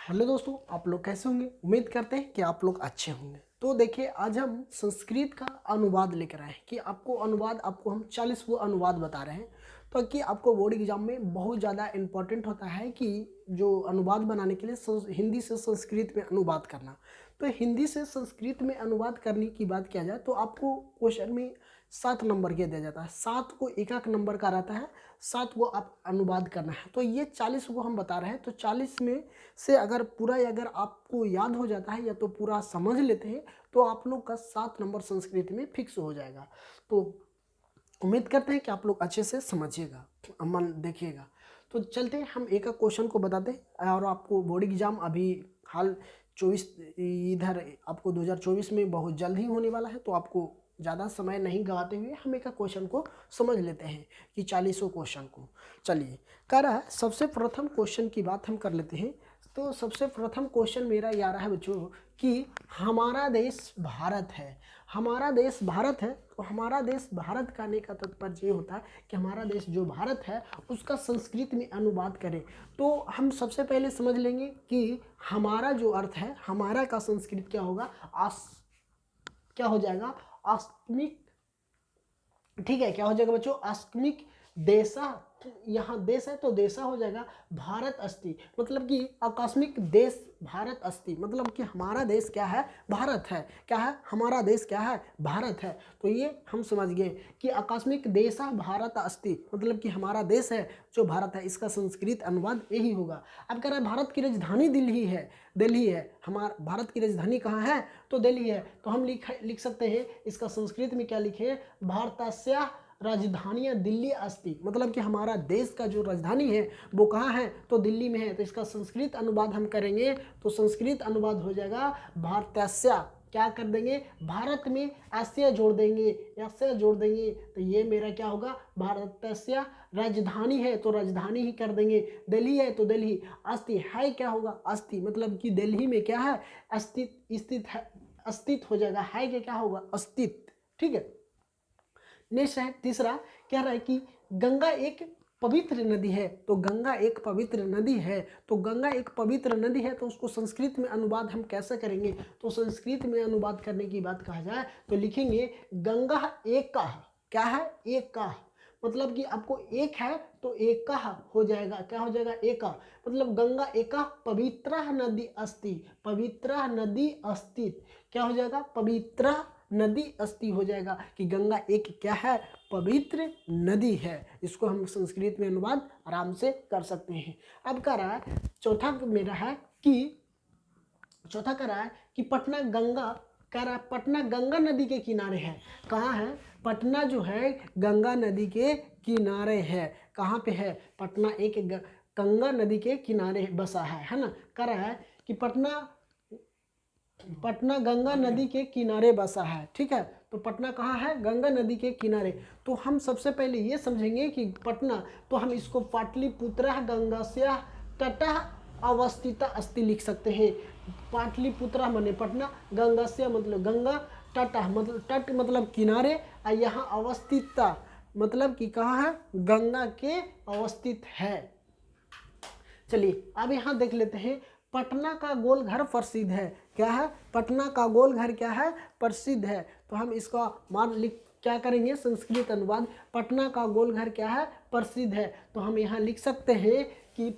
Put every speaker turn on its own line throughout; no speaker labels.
Hello दोस्तों, आप लोग कैसे होंगे। उम्मीद करते हैं कि आप लोग अच्छे होंगे। तो देखिए, आज हम संस्कृत का अनुवाद लेकर आए हैं कि आपको हम 40 वो अनुवाद बता रहे हैं। तो कि आपको बोर्ड एग्जाम में बहुत ज़्यादा इम्पोर्टेंट होता है कि जो अनुवाद बनाने के लिए हिंदी से संस्कृत में अनुवाद करना। तो हिंदी से संस्कृत में अनुवाद करने की बात किया जाए तो आपको क्वेश्चन में 7 नंबर के दिया जाता है। 7 को एक नंबर का रहता है, 7 को आप अनुवाद करना है। तो ये 40 को हम बता रहे हैं। तो 40 में से अगर आपको याद हो जाता है या तो पूरा समझ लेते हैं तो आप लोग का 7 नंबर संस्कृत में फिक्स हो जाएगा। तो उम्मीद करते हैं कि आप लोग अच्छे से समझिएगा, मन देखिएगा। तो चलते हैं, हम एक क्वेश्चन को बताते हैं। और आपको बोर्ड एग्जाम अभी हाल 24 इधर आपको 2024 में बहुत जल्द ही होने वाला है। तो आपको ज़्यादा समय नहीं गवाते हुए हम एक क्वेश्चन को समझ लेते हैं कि 40 क्वेश्चन को। चलिए, कह रहा है सबसे प्रथम क्वेश्चन की बात हम कर लेते हैं। तो सबसे प्रथम क्वेश्चन मेरा ये आ रहा है बच्चों कि हमारा देश भारत है। हमारा देश भारत है। तो हमारा देश भारत कहने का तात्पर्य ये होता है कि हमारा देश जो भारत है उसका संस्कृत में अनुवाद करें। तो हम सबसे पहले समझ लेंगे कि हमारा जो अर्थ है, हमारा का संस्कृत क्या होगा, क्या हो जाएगा, आस्मिक। ठीक है, क्या हो जाएगा बच्चों, आस्मिक देशा। यहाँ देश है तो देशा हो जाएगा भारत अस्ति, मतलब कि आकस्मिक देश भारत अस्ति, मतलब कि हमारा देश क्या है, भारत है। क्या है, हमारा देश क्या है, भारत है। तो ये हम समझ गए कि आकस्मिक देशा भारत अस्ति, मतलब कि हमारा देश है जो भारत है, इसका संस्कृत अनुवाद यही होगा। अब कह रहा है भारत की राजधानी दिल्ली है। दिल्ली है, हमारा भारत की राजधानी कहाँ है, तो दिल्ली है। तो हम लिख सकते हैं इसका संस्कृत में क्या लिखे, भारतस्य राजधानियाँ दिल्ली अस्ति, मतलब कि हमारा देश का जो राजधानी है वो कहाँ है, तो दिल्ली में है। तो इसका संस्कृत अनुवाद हम करेंगे तो संस्कृत अनुवाद हो जाएगा भारतस्य, क्या कर देंगे, भारत में एस्य जोड़ देंगे, एस्य जोड़ देंगे। तो ये मेरा क्या होगा, भारतस्य राजधानी है तो राजधानी ही कर देंगे। दिल्ली है तो दिल्ली, अस्ति है क्या होगा, अस्ति, मतलब कि दिल्ली में क्या है, स्थित है, अस्तित्व हो जाएगा, है क्या होगा, अस्तित्व। ठीक है, नेक्स्ट है तीसरा, कह रहा है कि गंगा एक पवित्र नदी है। तो गंगा एक पवित्र नदी है। तो गंगा एक पवित्र नदी है तो उसको संस्कृत में अनुवाद हम कैसे करेंगे, तो संस्कृत में अनुवाद करने की बात कहा जाए तो लिखेंगे गंगा एक का, क्या है, एक का, मतलब कि आपको एक है तो एक का हो जाएगा, क्या हो जाएगा, एक का, मतलब गंगा एका पवित्र नदी अस्ति, पवित्र नदी अस्तित्व, क्या हो जाएगा, पवित्र नदी अस्ति हो जाएगा कि गंगा एक क्या है, पवित्र नदी है। इसको हम संस्कृत में अनुवाद आराम से कर सकते हैं। अब कह रहा है चौथा मेरा है कि चौथा कह रहा है कि पटना गंगा, कह रहा है पटना गंगा नदी के किनारे है। कहाँ है, पटना जो है गंगा नदी के किनारे है। कहाँ पे है, पटना एक गंगा नदी के किनारे बसा है ना। कह रहा है कि पटना गंगा नदी के किनारे बसा है। ठीक है, तो पटना कहाँ है, गंगा नदी के किनारे। तो हम सबसे पहले ये समझेंगे कि पटना, तो हम इसको पाटलिपुत्र गंगास्य तटः अवस्थित अस्ति लिख सकते हैं। पाटलिपुत्र माने पटना, गंगास्य मतलब गंगा, तटः मतलब तट मतलब किनारे, और यहाँ अवस्थित मतलब कि कहाँ है, गंगा के अवस्थित है। चलिए अब यहाँ देख लेते हैं, पटना का गोल घर प्रसिद्ध है। क्या है, पटना का गोल घर क्या है, प्रसिद्ध है। तो हम इसका मान लिख क्या करेंगे, संस्कृत अनुवाद, पटना का गोल घर क्या है, प्रसिद्ध है। तो हम यहाँ लिख सकते हैं कि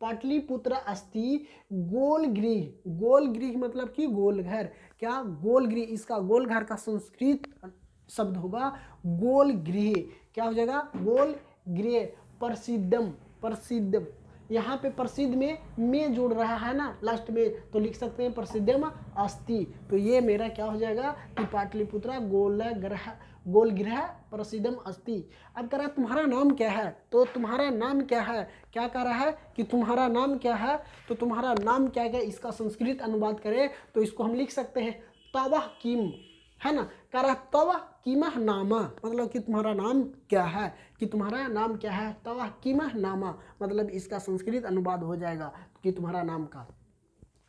पाटलिपुत्र अस्ति गोल गृह, गोल गृह मतलब कि गोल घर, क्या, गोल गृह, इसका गोल घर का संस्कृत शब्द होगा गोल गृह, क्या हो जाएगा, गोल गृह, प्रसिद्धम, प्रसिद्धम, यहाँ पे प्रसिद्ध में जोड़ रहा है ना लास्ट में, तो लिख सकते हैं प्रसिद्धम अस्ति। तो ये मेरा क्या हो जाएगा कि पाटलिपुत्र गोल गृह प्रसिद्धम अस्ति। अब कह रहा है तुम्हारा नाम क्या है, तो तुम्हारा नाम क्या है, क्या कह रहा है कि तुम्हारा नाम क्या है, तो तुम्हारा नाम क्या है, इसका संस्कृत अनुवाद करें तो इसको हम लिख सकते हैं तव किम, है ना। कह रहा है तव किमह नामा, मतलब कि तुम्हारा नाम क्या है, कि तुम्हारा नाम क्या है, तव किमह नामा, मतलब इसका संस्कृत अनुवाद हो जाएगा कि तुम्हारा नाम का।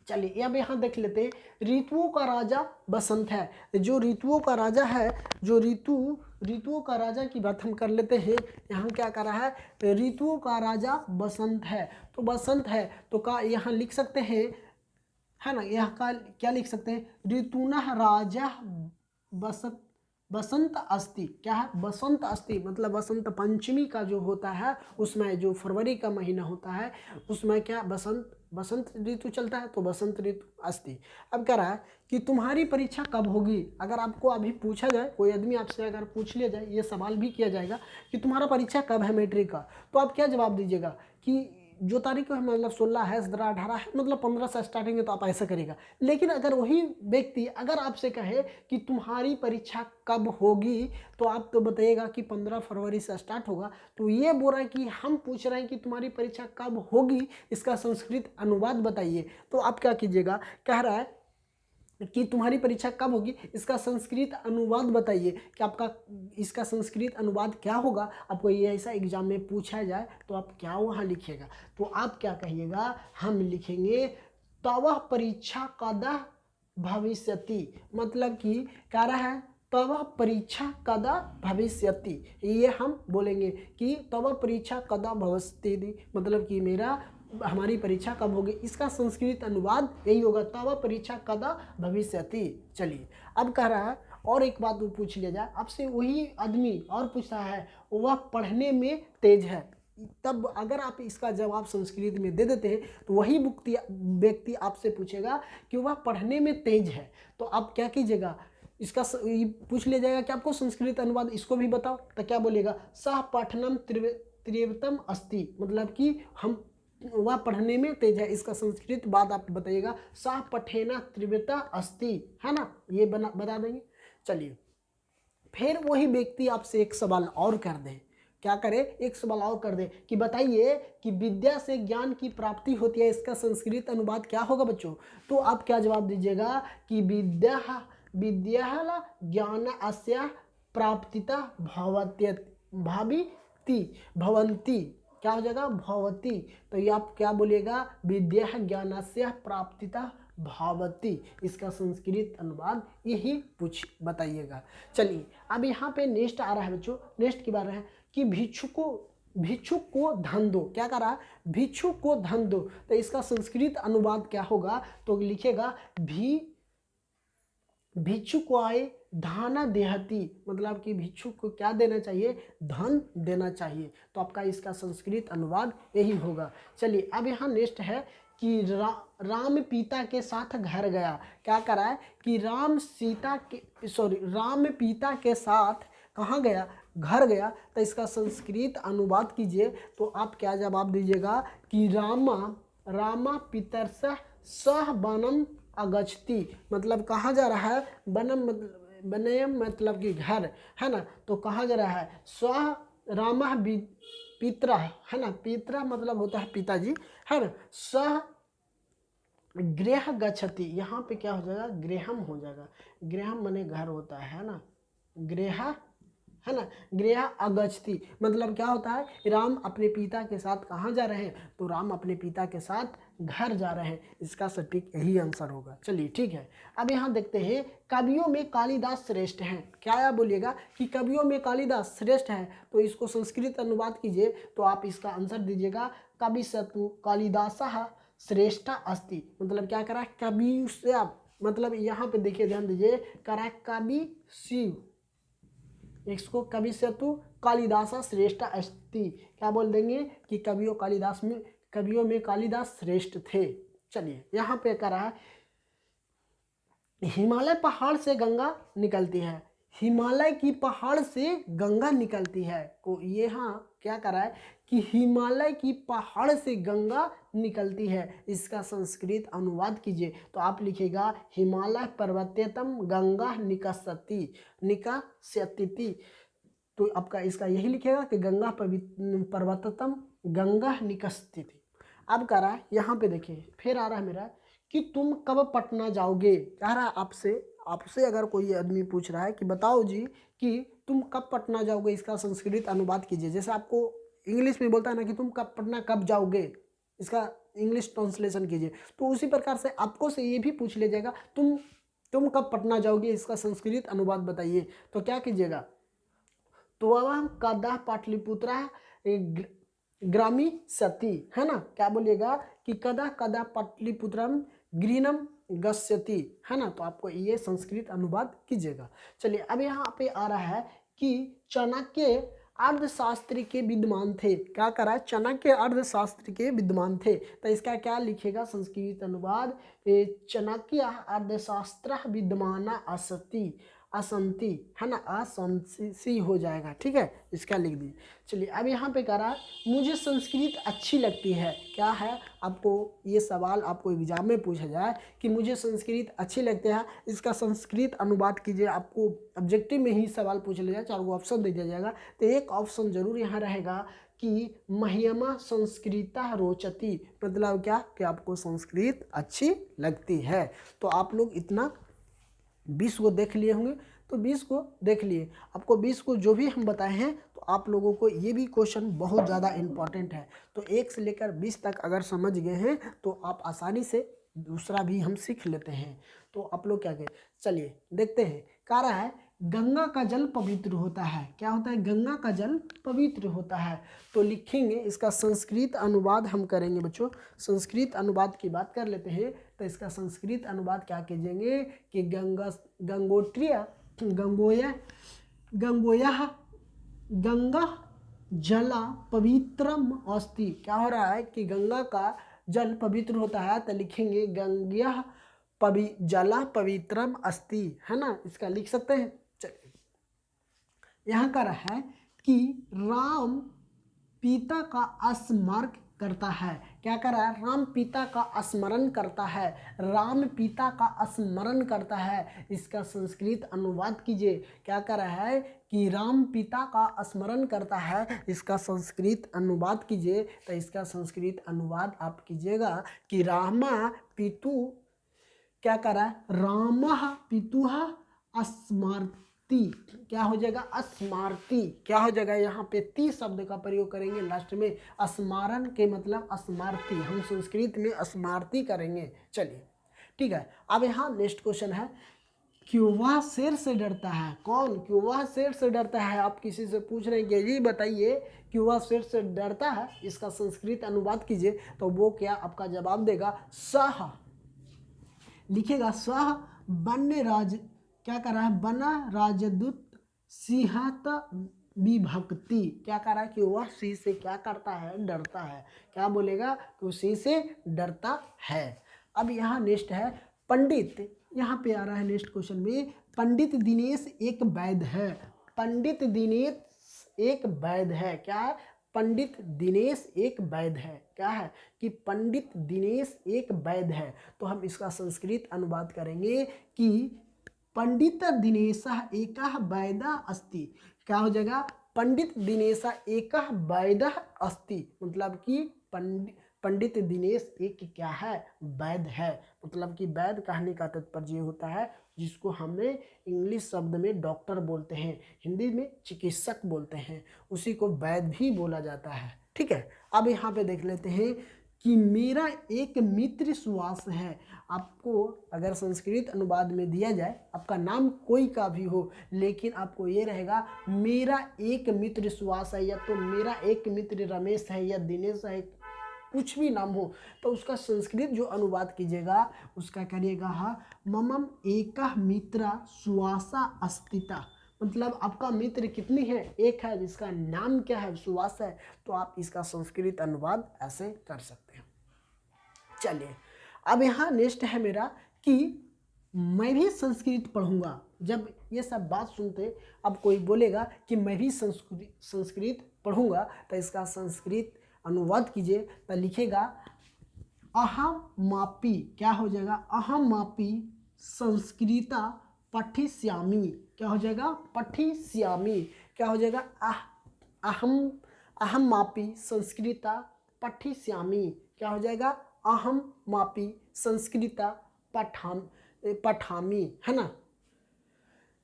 चलिए अब यहाँ देख लेते हैं, ऋतुओं का राजा बसंत है। जो ऋतुओं का राजा है, जो ऋतुओं का राजा की बात हम कर लेते हैं। यहाँ क्या कर रहा है, ऋतुओं का राजा बसंत है। तो बसंत है तो का यहाँ लिख सकते हैं, है ना, यहाँ का क्या लिख सकते हैं, ऋतुनः राजा बसंत बसंत अस्ति। क्या है, बसंत अस्ति मतलब बसंत पंचमी का जो होता है उसमें, जो फरवरी का महीना होता है उसमें क्या बसंत ऋतु चलता है, तो बसंत ऋतु अस्ति। अब कह रहा है कि तुम्हारी परीक्षा कब होगी। अगर आपको अभी पूछा जाए, कोई आदमी आपसे अगर पूछ लिया जाए, ये सवाल भी किया जाएगा कि तुम्हारा परीक्षा कब है मैट्रिक का, तो आप क्या जवाब दीजिएगा कि जो तारीख है मतलब 16 है, 17, 18 है, मतलब 15 से स्टार्टिंग है, तो आप ऐसा करेगा। लेकिन अगर वही व्यक्ति अगर आपसे कहे कि तुम्हारी परीक्षा कब होगी, तो आप तो बताइएगा कि 15 फरवरी से स्टार्ट होगा। तो ये बोल रहा है कि हम पूछ रहे हैं कि तुम्हारी परीक्षा कब होगी, इसका संस्कृत अनुवाद बताइए। तो आप क्या कीजिएगा, कह रहा है कि तुम्हारी परीक्षा कब होगी, इसका संस्कृत अनुवाद बताइए कि आपका इसका संस्कृत अनुवाद क्या होगा। आपको ये ऐसा एग्जाम में पूछा जाए तो आप क्या वहाँ लिखिएगा, तो आप क्या कहिएगा, हम लिखेंगे तव परीक्षा कदा भविष्यति। मतलब कि कह रहा है तव परीक्षा कदा भविष्यति, ये हम बोलेंगे कि तव परीक्षा कदा भविष्यति, मतलब कि हमारी परीक्षा कब होगी। इसका संस्कृत अनुवाद यही होगा, तव परीक्षा कदा भविष्यति। चलिए अब कह रहा है और एक बात वो पूछ लिया जाए आपसे, वही आदमी और पूछता है वह पढ़ने में तेज है। तब अगर आप इसका जवाब संस्कृत में दे देते हैं तो वही व्यक्ति आपसे पूछेगा कि वह पढ़ने में तेज है, तो आप क्या कीजिएगा, इसका पूछ लिया जाएगा कि आपको संस्कृत अनुवाद इसको भी बताओ, तो क्या बोलेगा, सह पठनम त्रिवतम अस्ति, मतलब कि हम वह पढ़ने में तेज है। इसका संस्कृत बाद आप बताइएगा, सह पठेना त्रिवता अस्ति, है ना, ये बता देंगे। चलिए फिर वही व्यक्ति आपसे एक सवाल और कर दे, क्या करे, एक सवाल और कर दे कि बताइए कि विद्या से ज्ञान की प्राप्ति होती है, इसका संस्कृत अनुवाद क्या होगा बच्चों। तो आप क्या जवाब दीजिएगा कि विद्या ज्ञान अस्य प्राप्तिता भवंती, क्या हो जाएगा, भवती। तो ये आप क्या बोलिएगा, विद्या ज्ञानस्य प्राप्तिता भावती, इसका संस्कृत अनुवाद यही बताइएगा। चलिए अब यहाँ पे नेक्स्ट आ रहा है बच्चों, नेक्स्ट की बात है कि भिक्षुक को धन दो। क्या कर रहा है, भिक्षुक को धन दो, तो इसका संस्कृत अनुवाद क्या होगा, तो लिखेगा भिक्षुकाय धाना देहती, मतलब कि भिक्षुक को क्या देना चाहिए, धन देना चाहिए। तो आपका इसका संस्कृत अनुवाद यही होगा। चलिए अब यहाँ नेक्स्ट है कि राम पिता के साथ घर गया। क्या करा है कि राम पिता के साथ कहाँ गया, घर गया। तो इसका संस्कृत अनुवाद कीजिए, तो आप क्या जवाब दीजिएगा कि रामा पितरसह सह वनम अगच्छति, मतलब कहाँ जा रहा है, वनम मतलब कि घर, है ना, तो कहाँ जा रहा है, स्व रामः पितरः, है ना, पितरः मतलब होता है पिताजी, है ना, सह गृह गच्छति, यहाँ पे क्या हो जाएगा, गृहम हो जाएगा, गृहम माने घर होता है ना, गृह, है ना, गृह अगच्छति मतलब क्या होता है, राम अपने पिता के साथ कहाँ जा रहे हैं, तो राम अपने पिता के साथ घर जा रहे हैं। इसका सटीक यही आंसर होगा। चलिए ठीक है, अब यहाँ देखते हैं कवियों में कालिदास श्रेष्ठ हैं। क्या बोलिएगा कि कवियों में कालिदास श्रेष्ठ है, तो इसको संस्कृत अनुवाद कीजिए, तो आप इसका आंसर दीजिएगा कवि सतु कालिदासः श्रेष्ठ अस्ति, मतलब क्या करा, कवि से, मतलब यहाँ पे देखिए ध्यान दीजिए, करा कवि शिव, इसको कवि सतु कालिदास श्रेष्ठ अस्ति, क्या बोल देंगे कि कवियों में कालिदास श्रेष्ठ थे। चलिए यहाँ पे कह रहा है हिमालय पहाड़ से गंगा निकलती है, हिमालय की पहाड़ से गंगा निकलती है, तो यहाँ क्या कर रहा है कि हिमालय की पहाड़ से गंगा निकलती है। इसका संस्कृत अनुवाद कीजिए, तो आप लिखिएगा हिमालय पर्वतम गंगा निकस्यति, तो आपका इसका यही लिखेगा कि गंगा पर्वतम गंगा निकस्यति। अब कह रहा है यहाँ पे देखिए, फिर आ रहा है मेरा कि तुम कब पटना जाओगे। कह रहा है आपसे अगर कोई आदमी पूछ रहा है कि बताओ जी कि तुम कब पटना जाओगे, इसका संस्कृत अनुवाद कीजिए। जैसे आपको इंग्लिश में बोलता है ना कि तुम कब पटना कब जाओगे, इसका इंग्लिश ट्रांसलेशन कीजिए। तो उसी प्रकार से आपको से ये भी पूछ ले जाएगा, तुम कब पटना जाओगे, इसका संस्कृत अनुवाद बताइए। तो क्या कीजिएगा, त्वं कदा पाटलिपुत्रा ग्रामी सती, है ना, क्या बोलिएगा कि कदा कदा पाटलिपुत्रम गृहणम गस्यति, है ना। तो आपको ये संस्कृत अनुवाद कीजिएगा। चलिए अब यहाँ पे आ रहा है कि चाणक्य अर्थशास्त्र के विद्वान थे। क्या करा, चाणक्य अर्थशास्त्र के विद्वान थे। तो इसका क्या लिखेगा संस्कृत अनुवाद, चाणक्य अर्थशास्त्र विद्वाना असति, असंति, है ना, असंसी हो जाएगा, ठीक है, इसका लिख दीजिए। चलिए अब यहाँ पे कह रहा है मुझे संस्कृत अच्छी लगती है। क्या है, आपको ये सवाल आपको एग्जाम में पूछा जाए कि मुझे संस्कृत अच्छी लगती है, इसका संस्कृत अनुवाद कीजिए। आपको ऑब्जेक्टिव में ही सवाल पूछ लिया जाए, 4 ऑप्शन दे दिया जाएगा, तो एक ऑप्शन जरूर यहाँ रहेगा कि मह्यमा संस्कृता रोचती, मतलब क्या कि आपको संस्कृत अच्छी लगती है। तो आप लोग इतना 20 को देख लिए होंगे, तो 20 को देख लिए। आपको 20 को जो भी हम बताए हैं, तो आप लोगों को ये भी क्वेश्चन बहुत ज़्यादा इम्पॉर्टेंट है। तो 1 से लेकर 20 तक अगर समझ गए हैं तो आप आसानी से दूसरा भी हम सीख लेते हैं। तो आप लोग क्या कहें, चलिए देखते हैं। कह रहा है गंगा का जल पवित्र होता है। क्या होता है, गंगा का जल पवित्र होता है। तो लिखेंगे, इसका संस्कृत अनुवाद हम करेंगे बच्चों। संस्कृत अनुवाद की बात कर लेते हैं। तो इसका संस्कृत अनुवाद क्या कीजिएंगे कि गंगोत्रीय गंगा जला पवित्रम अस्ति। क्या हो रहा है कि गंगा का जल पवित्र होता है। तो लिखेंगे गंगा जला पवित्रम अस्ति, है ना, इसका लिख सकते हैं। चलिए यहाँ का रहा है कि राम पिता का स्मरण करता है। क्या कर रहा है, राम पिता का स्मरण करता है। राम पिता का स्मरण करता है, इसका संस्कृत अनुवाद कीजिए। क्या कर रहा है कि राम पिता का स्मरण करता है, इसका संस्कृत अनुवाद कीजिए। तो इसका संस्कृत अनुवाद आप कीजिएगा कि रामा पितु, क्या कर रहा है, रामः पितुः स्मरति। क्या हो जाएगा, स्मारती। क्या हो जाएगा, यहाँ पे ती शब्द का प्रयोग करेंगे लास्ट में। स्मारण के मतलब स्मारती, हम संस्कृत में स्मारती करेंगे। चलिए ठीक है। अब यहाँ नेक्स्ट क्वेश्चन है, क्यों वह शेर से डरता है। कौन, क्यों वह शेर से डरता है। आप किसी से पूछ रहे हैं कि जी बताइए क्यों वह शेर से डरता है, इसका संस्कृत अनुवाद कीजिए। तो वो क्या आपका जवाब देगा, सह लिखेगा, सह वन्य राज, क्या कर रहा है, बना राजदूत सिंहत विभक्ति। क्या कर रहा है कि वह सिंह से क्या करता है, डरता है। क्या बोलेगा कि वो सिंह से डरता है। अब यहाँ नेक्स्ट है पंडित। यहाँ पे आ रहा है नेक्स्ट क्वेश्चन में, पंडित दिनेश एक वैद्य है। पंडित दिनेश एक वैद्य है। क्या है, पंडित दिनेश एक वैद्य है। क्या है कि पंडित दिनेश एक वैद्य है। तो हम इसका संस्कृत अनुवाद करेंगे कि पंडित दिनेशः एकः वैद्यः अस्ति। क्या हो जाएगा, पंडित दिनेशः एकः वैद्यः अस्ति, मतलब कि पंडित दिनेश एक क्या है, वैद्य है। मतलब कि वैद्य कहने का तात्पर्य होता है जिसको हमें इंग्लिश शब्द में डॉक्टर बोलते हैं, हिंदी में चिकित्सक बोलते हैं, उसी को वैद्य भी बोला जाता है। ठीक है। अब यहाँ पे देख लेते हैं कि मेरा एक मित्र सुहास है। आपको अगर संस्कृत अनुवाद में दिया जाए, आपका नाम कोई का भी हो, लेकिन आपको ये रहेगा मेरा एक मित्र सुहास है, या तो मेरा एक मित्र रमेश है या दिनेश है, कुछ भी नाम हो, तो उसका संस्कृत जो अनुवाद कीजिएगा उसका करिएगा ममम एकः मित्र सुहासा अस्तिता। मतलब आपका मित्र कितनी है, एक है, जिसका नाम क्या है, सुहास है। तो आप इसका संस्कृत अनुवाद ऐसे कर सकते हैं। चलिए अब यहाँ नेक्स्ट है मेरा कि मैं भी संस्कृत पढ़ूंगा। जब ये सब बात सुनते अब कोई बोलेगा कि मैं भी संस्कृत पढ़ूंगा, तो इसका संस्कृत अनुवाद कीजिए। तो लिखेगा अहम मापी। क्या हो जाएगा, अहम मापी संस्कृता पठिष्यामि। क्या हो जाएगा, पठिष्यामि। क्या हो जाएगा, अहम मापी संस्कृता पठिष्यामि। क्या हो जाएगा, अहम मापी संस्कृता पठामि, है ना।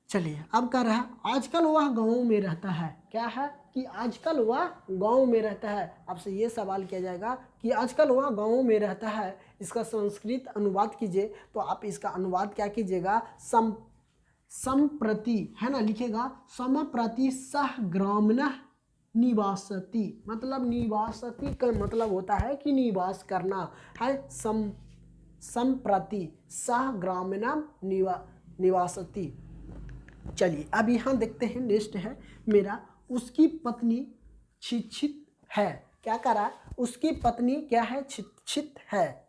चलिए अब कर रहा है आजकल वह गाँव में रहता है। क्या है कि आजकल वह गाँव में रहता है। आपसे ये सवाल किया जाएगा कि आजकल वह गाँव में रहता है, इसका संस्कृत अनुवाद कीजिए। तो आप इसका अनुवाद क्या कीजिएगा, संप्रति है ना, लिखेगा समप्रति सह ग्रामीण निवासती। मतलब निवासती का मतलब होता है कि निवास करना है। संप्रति सह ग्रामीण निवासती। चलिए अब यहाँ देखते हैं, नेक्स्ट है मेरा, उसकी पत्नी शिक्षित है। क्या करा, उसकी पत्नी क्या है, शिक्षित है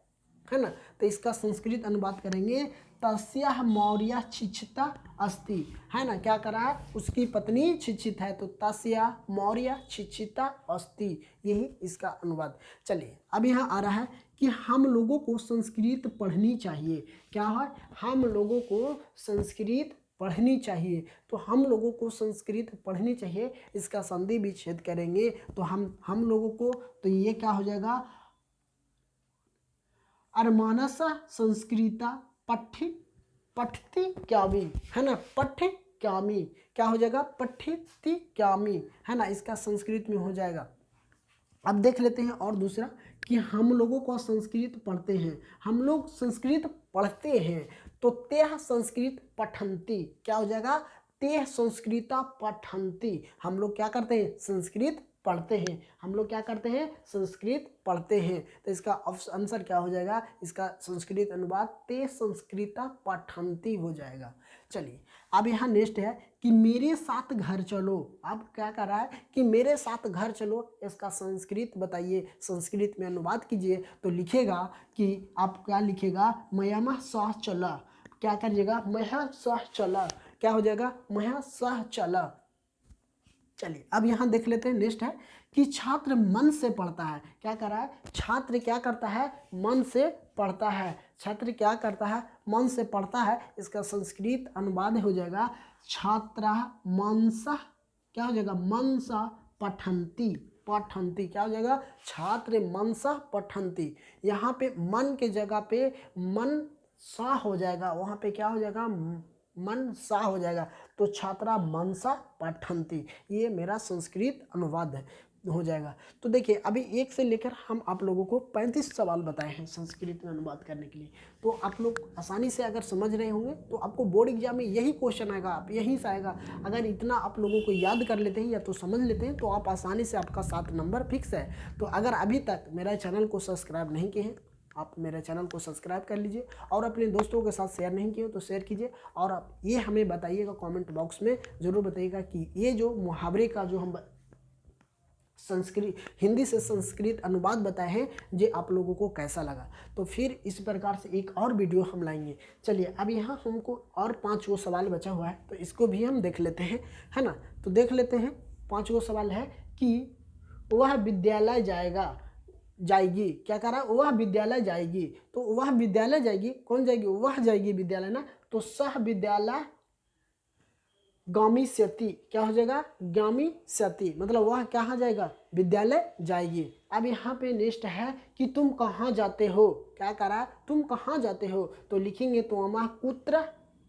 ना। तो इसका संस्कृत अनुवाद करेंगे तस्याः मौर्या शिक्षिता अस्ति, है ना। क्या करा है, उसकी पत्नी शिक्षित है, तो तस्याः मौर्या शिक्षिता अस्ति, यही इसका अनुवाद। चलिए अब यहाँ आ रहा है कि हम लोगों को संस्कृत पढ़नी चाहिए। क्या है, हम लोगों को संस्कृत पढ़नी चाहिए। तो हम लोगों को संस्कृत पढ़नी चाहिए, इसका संधि विच्छेद करेंगे तो हम लोगों को, तो ये क्या हो जाएगा, अर्मानस संस्कृता पठति क्यामी, है ना, पठ्य क्यामी। क्या हो जाएगा, पठति क्यामी, है ना, इसका संस्कृत में हो जाएगा। अब देख लेते हैं और दूसरा कि हम लोगों को संस्कृत पढ़ते हैं, हम लोग संस्कृत पढ़ते हैं। तो तेह संस्कृत पठन्ति, क्या हो जाएगा, तेह संस्कृता पठन्ति। हम लोग क्या करते हैं, संस्कृत पढ़ते हैं, हम लोग क्या करते हैं, संस्कृत पढ़ते हैं। तो इसका आंसर क्या हो जाएगा, इसका संस्कृत अनुवाद ते संस्कृता पठन्ति हो जाएगा। चलिए अब यहाँ नेक्स्ट है कि मेरे साथ घर चलो। अब क्या कर रहा है कि मेरे साथ घर चलो, इसका संस्कृत बताइए, संस्कृत में अनुवाद कीजिए। तो लिखेगा कि आप क्या लिखेगा, मयम सह चला। क्या करिएगा, मह सह चला। क्या हो जाएगा, मह सह चला। चलिए अब यहाँ देख लेते हैं, नेक्स्ट है कि छात्र मन से पढ़ता है। क्या कर रहा है, छात्र क्या करता है, मन से पढ़ता है। छात्र क्या करता है, मन से पढ़ता है। इसका संस्कृत अनुवाद हो जाएगा छात्रा मनसा, क्या हो जाएगा, मनसा पठन्ति। पठन्ति क्या हो जाएगा, छात्र मनसा पठन्ति। यहाँ पे मन के जगह पे मन सा हो जाएगा, वहाँ पे क्या हो जाएगा, मन सा हो जाएगा। तो छात्रा मनसा पठन्ति, ये मेरा संस्कृत अनुवाद हो जाएगा। तो देखिए अभी 1 से लेकर हम आप लोगों को 35 सवाल बताए हैं संस्कृत में अनुवाद करने के लिए। तो आप लोग आसानी से अगर समझ रहे होंगे तो आपको बोर्ड एग्जाम में यही क्वेश्चन आएगा, आप यहीं से आएगा। अगर इतना आप लोगों को याद कर लेते हैं या तो समझ लेते हैं तो आप आसानी से, आपका 7 नंबर फिक्स है। तो अगर अभी तक मेरा चैनल को सब्सक्राइब नहीं किए हैं, आप मेरे चैनल को सब्सक्राइब कर लीजिए, और अपने दोस्तों के साथ शेयर नहीं किए तो शेयर कीजिए। और आप ये हमें बताइएगा, कमेंट बॉक्स में ज़रूर बताइएगा कि ये जो मुहावरे का जो हम संस्कृत हिंदी से संस्कृत अनुवाद बताए हैं, ये आप लोगों को कैसा लगा। तो फिर इस प्रकार से एक और वीडियो हम लाएंगे। चलिए अब यहाँ हमको और 5 वो सवाल बचा हुआ है, तो इसको भी हम देख लेते हैं, है ना। तो देख लेते हैं, 5 वो सवाल है कि वह विद्यालय जाएगी। क्या करा, वह विद्यालय जाएगी। तो वह विद्यालय जाएगी, कौन जाएगी, वह जाएगी विद्यालय ना। तो सह विद्यालय गामिष्यति, क्या हो जाएगा, गामिष्यति, मतलब वह कहाँ जाएगा, विद्यालय जाएगी। अब यहाँ पे नेक्स्ट है कि तुम कहाँ जाते हो। क्या करा, तुम कहाँ जाते हो। तो लिखेंगे त्वमः कुत्र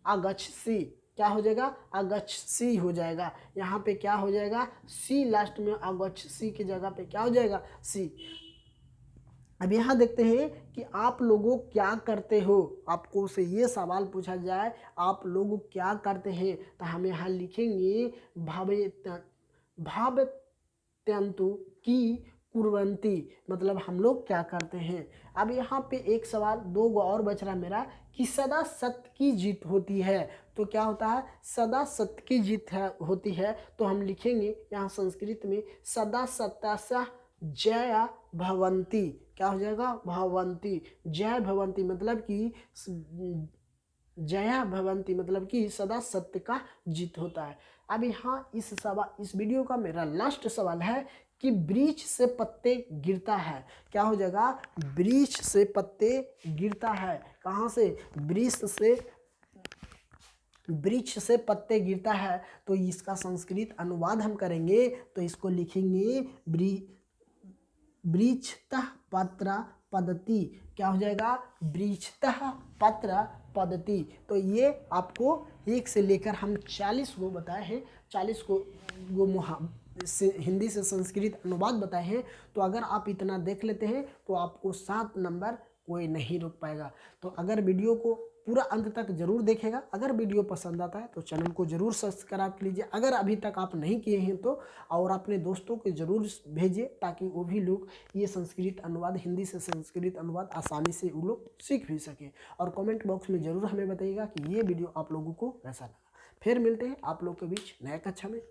आगच्छसि। क्या हो जाएगा, आगच्छसि हो जाएगा। यहाँ पे क्या हो जाएगा, सी लास्ट में, आगच्छसि की जगह पे क्या हो जाएगा, सी। अब यहाँ देखते हैं कि आप लोगों क्या करते हो। आपको से ये सवाल पूछा जाए, आप लोग क्या करते हैं, तो हम यहाँ लिखेंगे भावत्यन्तु की कुर्वन्ति, मतलब हम लोग क्या करते हैं। अब यहाँ पे एक सवाल 2 गो और बच रहा मेरा कि सदा सत्य की जीत होती है। तो क्या होता है, सदा सत्य की जीत होती है। तो हम लिखेंगे यहाँ संस्कृत में सदा सत्यस्य जया भवन्ति। क्या हो जाएगा, भवन्ति, जय भवन्ति, मतलब कि जया भवन्ति, मतलब कि सदा सत्य का जीत होता है। अब यहाँ इस वीडियो का मेरा लास्ट सवाल है कि वृक्ष से पत्ते गिरता है। क्या हो जाएगा, वृक्ष से पत्ते गिरता है। कहाँ से, वृक्ष से पत्ते गिरता है। तो इसका संस्कृत अनुवाद हम करेंगे, तो इसको लिखेंगे वृक्षतः पत्र पद्धति, क्या हो जाएगा, वृक्षतः पत्र पद्धति। तो ये आपको 1 से लेकर हम 40 को बताए हैं, 40 को हिंदी से संस्कृत अनुवाद बताए हैं। तो अगर आप इतना देख लेते हैं तो आपको 7 नंबर कोई नहीं रोक पाएगा। तो अगर वीडियो को पूरा अंत तक जरूर देखेगा, अगर वीडियो पसंद आता है तो चैनल को जरूर सब्सक्राइब कीजिए, अगर अभी तक आप नहीं किए हैं तो, और अपने दोस्तों को जरूर भेजिए ताकि वो भी लोग ये संस्कृत अनुवाद, हिंदी से संस्कृत अनुवाद आसानी से वो लोग सीख भी सकें। और कमेंट बॉक्स में जरूर हमें बताइएगा कि ये वीडियो आप लोगों को कैसा लगा। फिर मिलते हैं आप लोग के बीच नया कक्षा में।